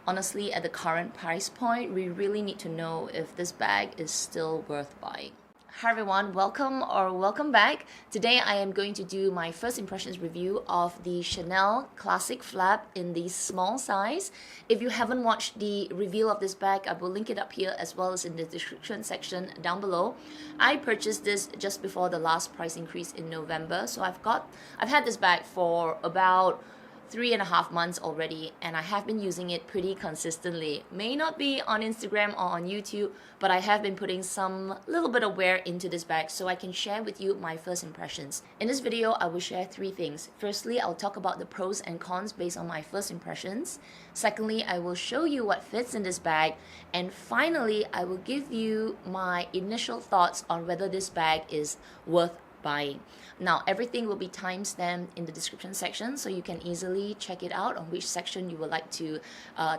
honestly, at the current price point, we really need to know if this bag is still worth buying. Hi everyone, welcome back. Today I am going to do my first impressions review of the Chanel Classic Flap in the small size. If you haven't watched the review of this bag, I will link it up here as well as in the description section down below. I purchased this just before the last price increase in November, so I've had this bag for about 3.5 months already, and I have been using it pretty consistently. May not be on Instagram or on YouTube, but I have been putting some little bit of wear into this bag so I can share with you my first impressions. In this video, I will share 3 things. Firstly, I'll talk about the pros and cons based on my first impressions. Secondly, I will show you what fits in this bag. And finally, I will give you my initial thoughts on whether this bag is worth buying. Now, everything will be timestamped in the description section, so you can easily check it out on which section you would like to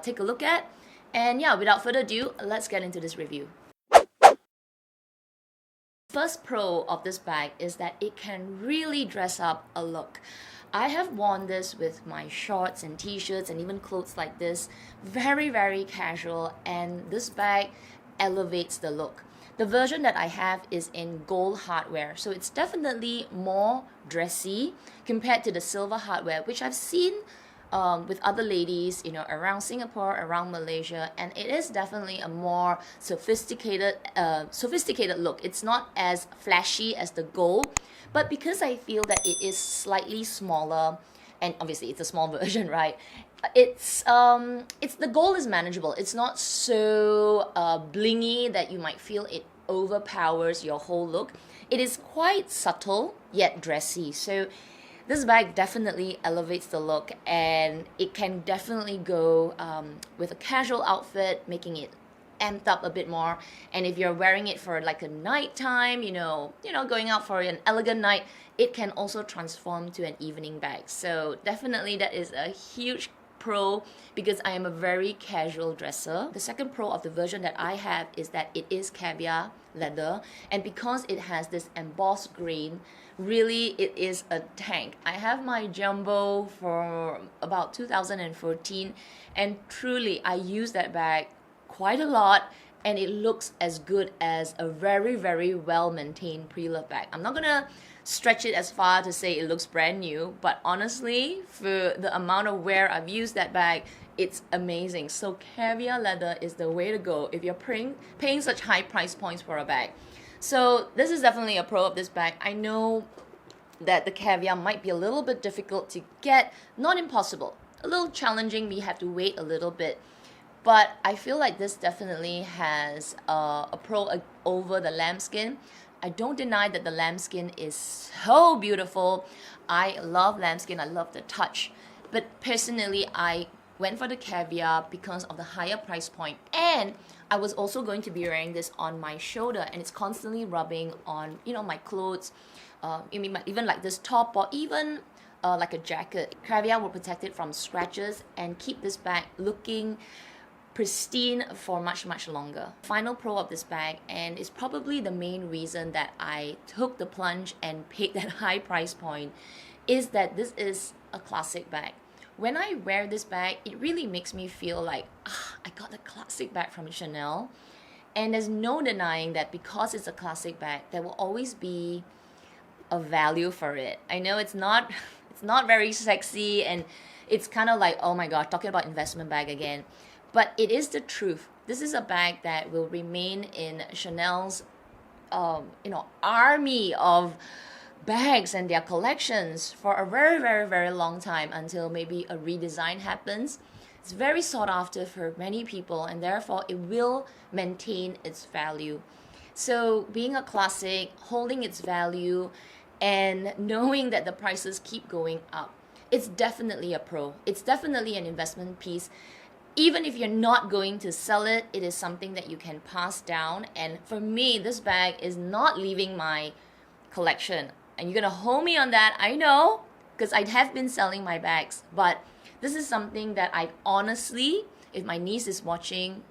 take a look at. And yeah, without further ado, let's get into this review. First pro of this bag is that it can really dress up a look. I have worn this with my shorts and t-shirts and even clothes like this. Very, very casual, and this bag elevates the look. The version that I have is in gold hardware, so it's definitely more dressy compared to the silver hardware, which I've seen with other ladies, around Singapore, around Malaysia, and it is definitely a more sophisticated look. It's not as flashy as the gold, but because I feel that it is slightly smaller, and obviously it's a small version, right? It's the gold is manageable. It's not so blingy that you might feel it overpowers your whole look. It is quite subtle yet dressy. So this bag definitely elevates the look, and it can definitely go with a casual outfit, making it amped up a bit more. And if you're wearing it for like a nighttime, going out for an elegant night, it can also transform to an evening bag. So definitely that is a huge pro because I am a very casual dresser. The second pro of the version that I have is that it is caviar leather, and because it has this embossed grain, really it is a tank. I have my jumbo for about 2014, and truly I use that bag quite a lot, and it looks as good as a very, very well-maintained pre-loved bag. I'm not gonna stretch it as far to say it looks brand new, but honestly, for the amount of wear I've used that bag, it's amazing. So caviar leather is the way to go if you're paying such high price points for a bag. So this is definitely a pro of this bag. I know that the caviar might be a little bit difficult to get, not impossible, a little challenging. We have to wait a little bit. But I feel like this definitely has a pro over the lambskin. I don't deny that the lambskin is so beautiful. I love lambskin, I love the touch. But personally, I went for the caviar because of the higher price point. And I was also going to be wearing this on my shoulder, and it's constantly rubbing on, my clothes, even like this top, or even like a jacket. Caviar will protect it from scratches and keep this bag looking pristine for much, much longer. Final pro of this bag, and it's probably the main reason that I took the plunge and paid that high price point, is that this is a classic bag. When I wear this bag, it really makes me feel like, I got a classic bag from Chanel. And there's no denying that because it's a classic bag, there will always be a value for it. I know it's not very sexy, and it's kind of like, oh my god, talking about investment bag again. But it is the truth. This is a bag that will remain in Chanel's, army of bags and their collections for a very, very, very long time, until maybe a redesign happens. It's very sought after for many people, and therefore it will maintain its value. So being a classic, holding its value, and knowing that the prices keep going up, it's definitely a pro. It's definitely an investment piece. Even if you're not going to sell it, it is something that you can pass down. And for me, this bag is not leaving my collection. And you're gonna hold me on that, I know, because I have been selling my bags. But this is something that I honestly, if my niece is watching,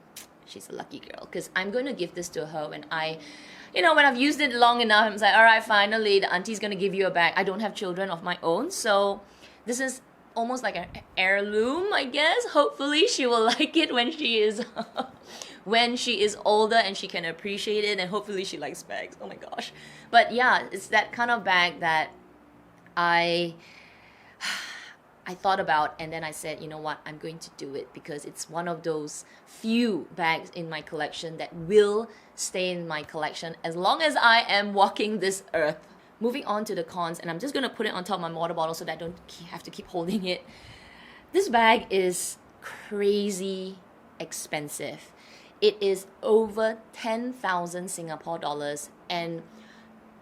she's a lucky girl, because I'm going to give this to her when when I've used it long enough. I'm like, all right, finally, the auntie's going to give you a bag. I don't have children of my own, so this is almost like an heirloom, I guess. Hopefully she will like it when she is when she is older and she can appreciate it, and hopefully she likes bags. Oh my gosh. But yeah, it's that kind of bag that I thought about, and then I said, you know what, I'm going to do it because it's one of those few bags in my collection that will stay in my collection as long as I am walking this earth. Moving on to the cons, and I'm just going to put it on top of my water bottle so that I don't have to keep holding it. This bag is crazy expensive. It is over 10,000 Singapore dollars, and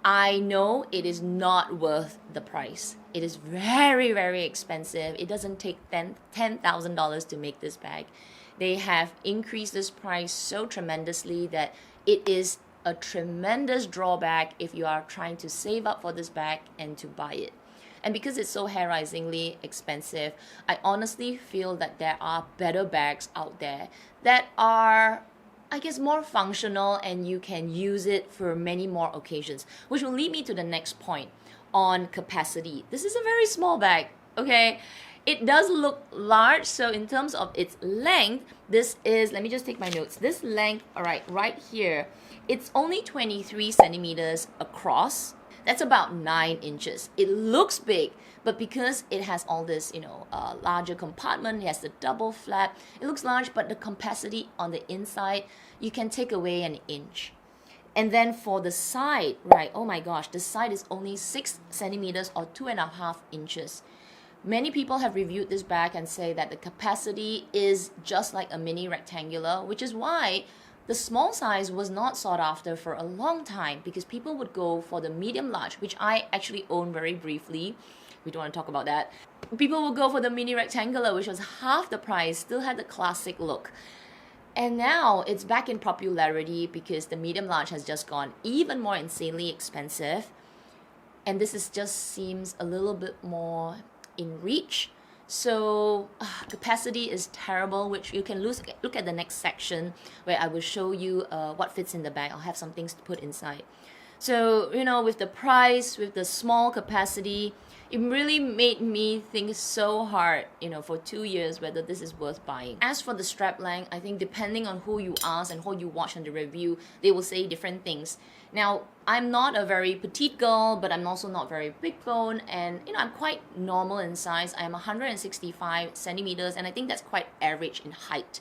I know it is not worth the price. It is very, very expensive. It doesn't take $10,000 to make this bag. They have increased this price so tremendously that it is a tremendous drawback if you are trying to save up for this bag and to buy it. And because it's so hair-raisingly expensive, I honestly feel that there are better bags out there that are, I guess, more functional, and you can use it for many more occasions, which will lead me to the next point on capacity. This is a very small bag, okay? It does look large, so in terms of its length, this is, let me just take my notes. This length, all right, right here, it's only 23 centimeters across. That's about 9 inches. It looks big, but because it has all this, larger compartment, it has the double flap, it looks large, but the capacity on the inside, you can take away an inch. And then for the side, right, oh my gosh, the side is only 6 centimeters or 2.5 inches. Many people have reviewed this bag and say that the capacity is just like a mini rectangular, which is why the small size was not sought after for a long time, because people would go for the medium large, which I actually own very briefly. We don't want to talk about that. People would go for the mini rectangular, which was half the price, still had the classic look. And now it's back in popularity because the medium large has just gone even more insanely expensive. And this is just seems a little bit more in reach. So capacity is terrible, which you can look at the next section where I will show you what fits in the bag. I'll have some things to put inside. So, with the price, with the small capacity, it really made me think so hard, for 2 years whether this is worth buying. As for the strap length, I think depending on who you ask and who you watch on the review, they will say different things. Now, I'm not a very petite girl, but I'm also not very big bone, and I'm quite normal in size. I'm 165 centimeters, and I think that's quite average in height.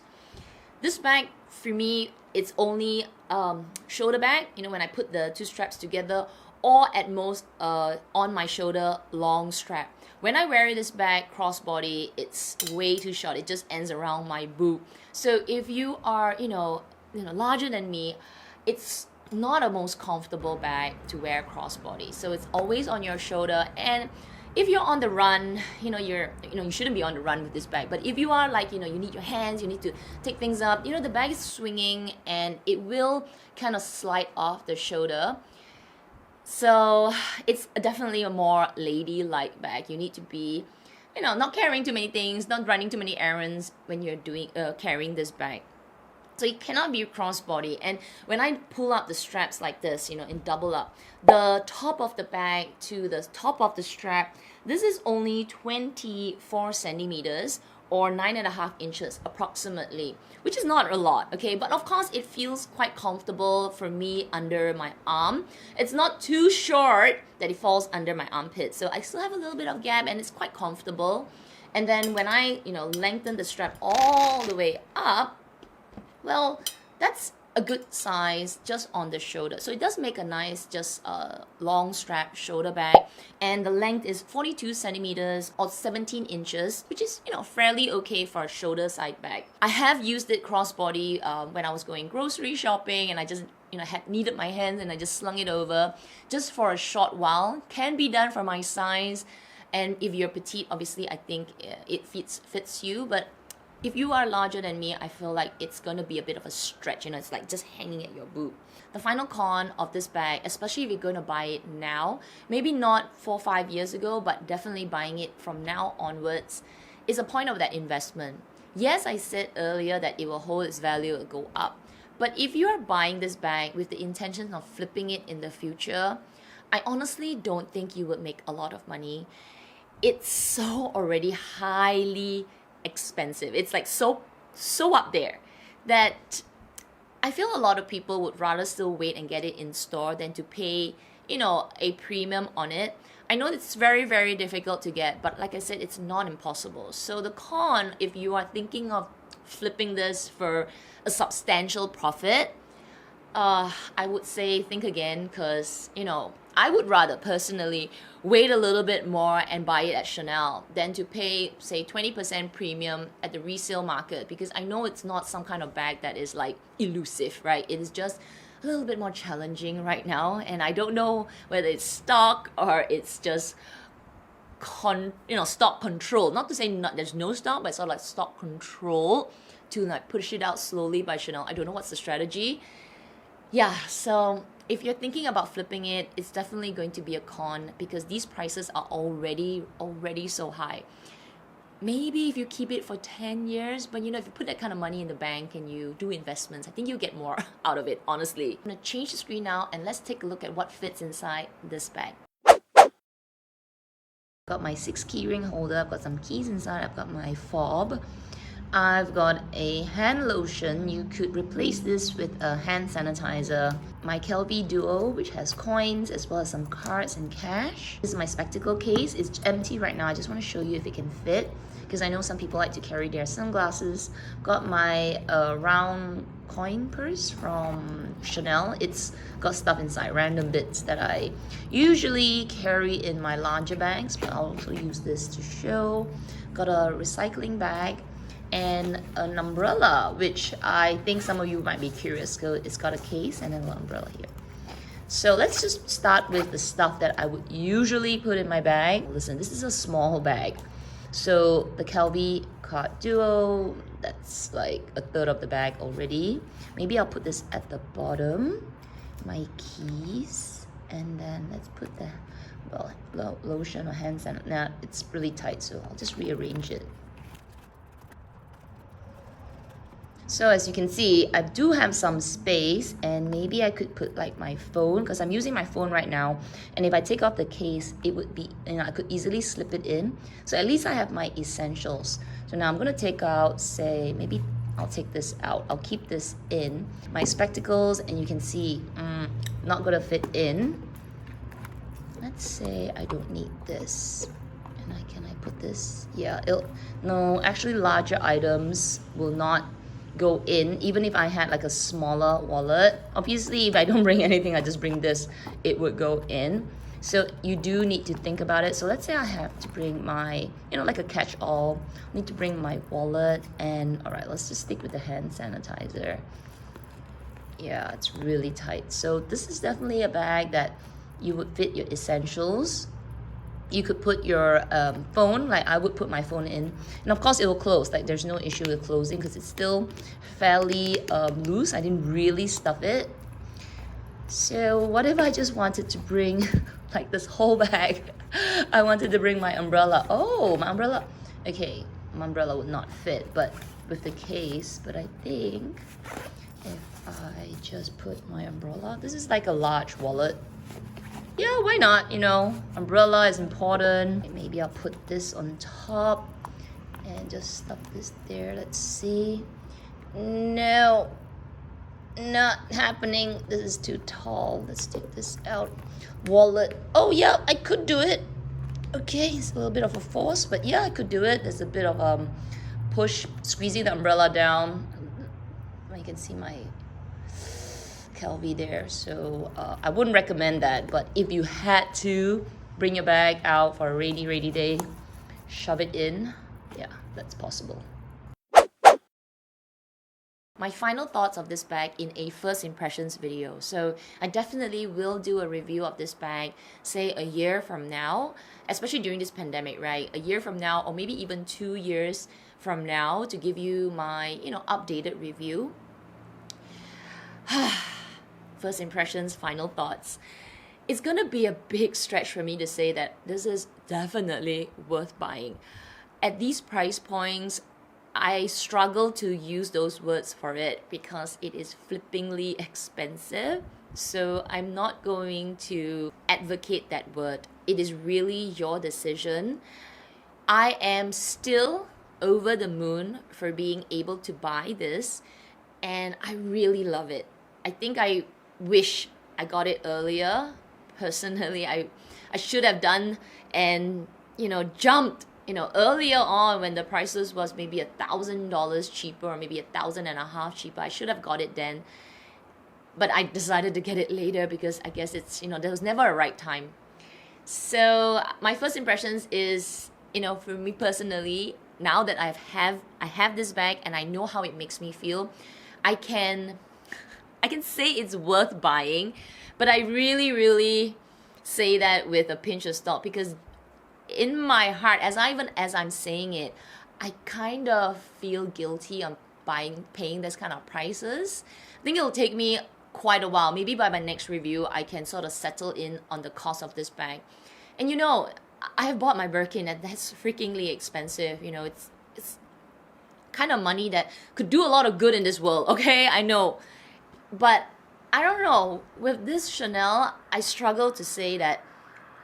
This bag, for me, it's only shoulder bag, when I put the two straps together, or at most on my shoulder, long strap. When I wear this bag crossbody, it's way too short. It just ends around my boob. So if you are, larger than me, it's not a most comfortable bag to wear crossbody. So it's always on your shoulder, and if you're on the run, you shouldn't be on the run with this bag. But if you are you need your hands, you need to take things up, the bag is swinging and it will kind of slide off the shoulder. So it's definitely a more ladylike bag. You need to be, not carrying too many things, not running too many errands when you're carrying this bag. So it cannot be crossbody. And when I pull up the straps like this, in double up, the top of the bag to the top of the strap, this is only 24 centimeters or 9.5 inches approximately, which is not a lot, okay? But of course, it feels quite comfortable for me under my arm. It's not too short that it falls under my armpit. So I still have a little bit of gap, and it's quite comfortable. And then when I, lengthen the strap all the way up, well, that's a good size just on the shoulder. So it does make a nice, just long strap shoulder bag. And the length is 42 centimeters or 17 inches, which is, fairly okay for a shoulder side bag. I have used it crossbody when I was going grocery shopping, and I just, had needed my hands, and I just slung it over just for a short while. Can be done for my size. And if you're petite, obviously, I think it fits you. But if you are larger than me, I feel like it's going to be a bit of a stretch. It's like just hanging at your boob. The final con of this bag, especially if you're going to buy it now, maybe not 4 or 5 years ago, but definitely buying it from now onwards, is a point of that investment. Yes, I said earlier that it will hold its value, it will go up. But if you are buying this bag with the intention of flipping it in the future, I honestly don't think you would make a lot of money. it's so already highly expensive. It's like so up there that I feel a lot of people would rather still wait and get it in store than to pay, you know, a premium on it. I know it's very, very difficult to get, but like I said, it's not impossible. So the con, if you are thinking of flipping this for a substantial profit, I would say think again, because, you know, I would rather personally wait a little bit more and buy it at Chanel than to pay, say, 20% premium at the resale market, because I know it's not some kind of bag that is like elusive, right? It is just a little bit more challenging right now, and I don't know whether it's stock or it's just stock control. Not to say there's no stock, but it's sort of like stock control to like push it out slowly by Chanel. I don't know what's the strategy. Yeah, so if you're thinking about flipping it, it's definitely going to be a con because these prices are already so high. Maybe if you keep it for 10 years, but you know, if you put that kind of money in the bank and you do investments, I think you'll get more out of it, honestly. I'm gonna change the screen now and let's take a look at what fits inside this bag. Got my 6 key ring holder, I've got some keys inside, I've got my fob. I've got a hand lotion. You could replace this with a hand sanitizer. My Kelvy Duo, which has coins as well as some cards and cash. This is my spectacle case. It's empty right now. I just want to show you if it can fit, because I know some people like to carry their sunglasses. Got my round coin purse from Chanel. It's got stuff inside, random bits that I usually carry in my larger bags, but I'll also use this to show. Got a recycling bag and an umbrella, which I think some of you might be curious. So it's got a case and an umbrella here. So let's just start with the stuff that I would usually put in my bag. Listen, this is a small bag. So the Kelvy Card Duo, that's like a third of the bag already. Maybe I'll put this at the bottom. My keys, and then let's put the lotion or hand sanitizer. Now it's really tight, so I'll just rearrange it. So as you can see, I do have some space, and maybe I could put like my phone, because I'm using my phone right now, and if I take off the case, it would be, you know, I could easily slip it in. So at least I have my essentials. So now I'm gonna take out, say, maybe I'll take this out. I'll keep this in. My spectacles, and you can see, not gonna fit in. Let's say I don't need this. And can I put this? Yeah, no, actually larger items will not go in, even if I had like a smaller wallet. Obviously, if I don't bring anything, I just bring this, it would go in. So you do need to think about it. So let's say I have to bring my, you know, like a catch-all. I need to bring my wallet, and all right, let's just stick with the hand sanitizer. Yeah, it's really tight. So this is definitely a bag that you would fit your essentials. You could put your phone, like I would put my phone in, and of course it will close. Like there's no issue with closing because it's still fairly loose. I didn't really stuff it. So what if I just wanted to bring like this whole bag? I wanted to bring my umbrella. Oh, my umbrella. Okay, my umbrella would not fit, but with the case. But I think if I just put my umbrella, this is like a large wallet. Yeah, why not? You know, umbrella is important. Maybe I'll put this on top and just stuff this there. Let's see. No, not happening. This is too tall. Let's take this out. Wallet. Oh yeah, I could do it. Okay, it's a little bit of a force, but yeah, I could do it. There's a bit of push, squeezing the umbrella down. You can see my Kelvy there, so I wouldn't recommend that, but if you had to bring your bag out for a rainy day, shove it in, yeah, that's possible. My final thoughts of this bag in a first impressions video. So I definitely will do a review of this bag, say a year from now, especially during this pandemic, right? A year from now, or maybe even 2 years from now, to give you my, you know, updated review. First impressions, final thoughts. It's gonna be a big stretch for me to say that this is definitely worth buying. At these price points, I struggle to use those words for it because it is flippingly expensive. So I'm not going to advocate that word. It is really your decision. I am still over the moon for being able to buy this, and I really love it. I think I wish I got it earlier. Personally, I should have done and jumped earlier on when the prices was maybe $1,000 cheaper or maybe $1,500 cheaper. I should have got it then, but I decided to get it later because I guess it's there was never a right time. So my first impressions is for me personally, now that I have this bag and I know how it makes me feel, I can say it's worth buying, but I really say that with a pinch of salt, because in my heart, as I'm saying it, I kind of feel guilty on paying this kind of prices. I think it'll take me quite a while. Maybe by my next review, I can sort of settle in on the cost of this bag. And I have bought my Birkin, and that's freakingly expensive. It's kind of money that could do a lot of good in this world, okay? I know. But I don't know, with this Chanel, I struggle to say that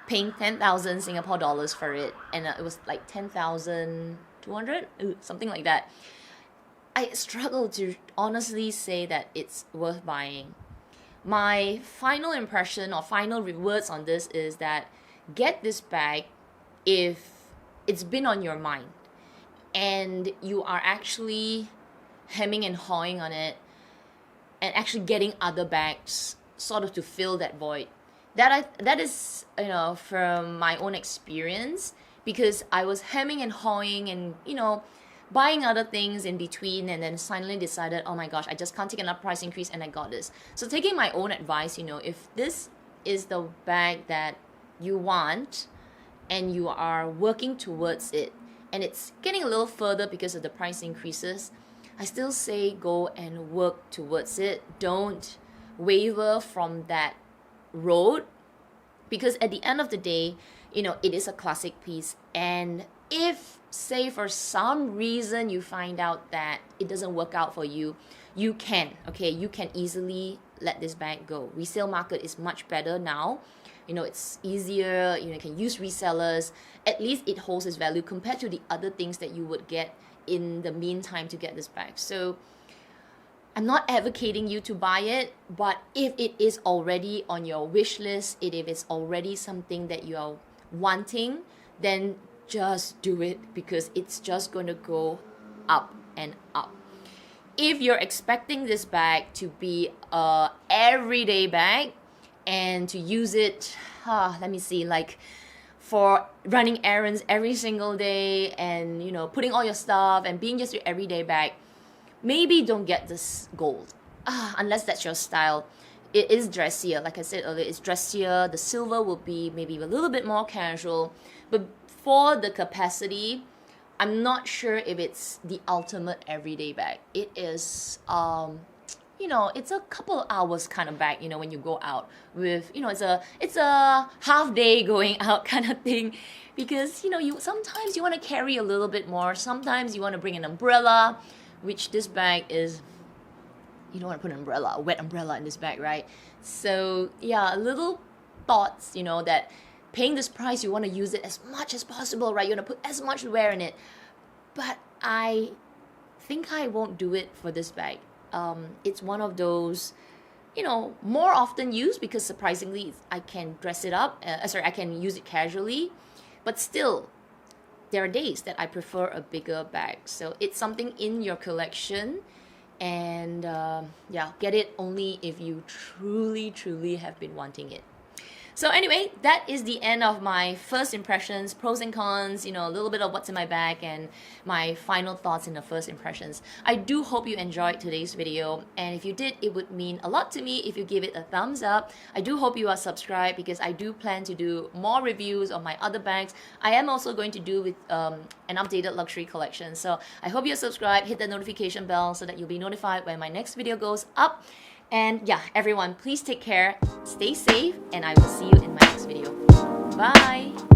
paying 10,000 Singapore dollars for it, and it was like 10,200, something like that. I struggle to honestly say that it's worth buying. My final impression or final words on this is that get this bag if it's been on your mind and you are actually hemming and hawing on it and actually getting other bags sort of to fill that void. That is from my own experience, because I was hemming and hawing and buying other things in between, and then finally decided, oh my gosh, I just can't take enough price increase, and I got this. So taking my own advice, if this is the bag that you want and you are working towards it and it's getting a little further because of the price increases, I still say go and work towards it. Don't waver from that road, because at the end of the day, it is a classic piece. And if, say, for some reason you find out that it doesn't work out for you, you can easily let this bag go. Resale market is much better now. It's easier, you can use resellers. At least it holds its value compared to the other things that you would get in the meantime to get this bag. So I'm not advocating you to buy it, but if it is already on your wish list, if it's already something that you are wanting, then just do it, because it's just going to go up and up. If you're expecting this bag to be a everyday bag and to use it, like for running errands every single day and putting all your stuff and being just your everyday bag, maybe don't get this gold, unless that's your style. It is dressier, like I said earlier, it's dressier. The silver will be maybe a little bit more casual, but for the capacity, I'm not sure if it's the ultimate everyday bag. It is, it's a couple of hours kind of bag, when you go out with, it's a half day going out kind of thing, because, sometimes you want to carry a little bit more. Sometimes you want to bring an umbrella, which this bag is, you don't want to put a wet umbrella in this bag, right? So yeah, little thoughts, that paying this price, you want to use it as much as possible, right? You want to put as much wear in it. But I think I won't do it for this bag. It's one of those, more often used, because surprisingly, I can dress it up. I can use it casually, but still, there are days that I prefer a bigger bag. So it's something in your collection, and get it only if you truly have been wanting it. So anyway, that is the end of my first impressions, pros and cons, a little bit of what's in my bag and my final thoughts in the first impressions. I do hope you enjoyed today's video, and if you did, it would mean a lot to me if you give it a thumbs up. I do hope you are subscribed, because I do plan to do more reviews of my other bags. I am also going to do with an updated luxury collection. So I hope you're subscribed, hit the notification bell so that you'll be notified when my next video goes up. And yeah, everyone, please take care, stay safe, and I will see you in my next video. Bye!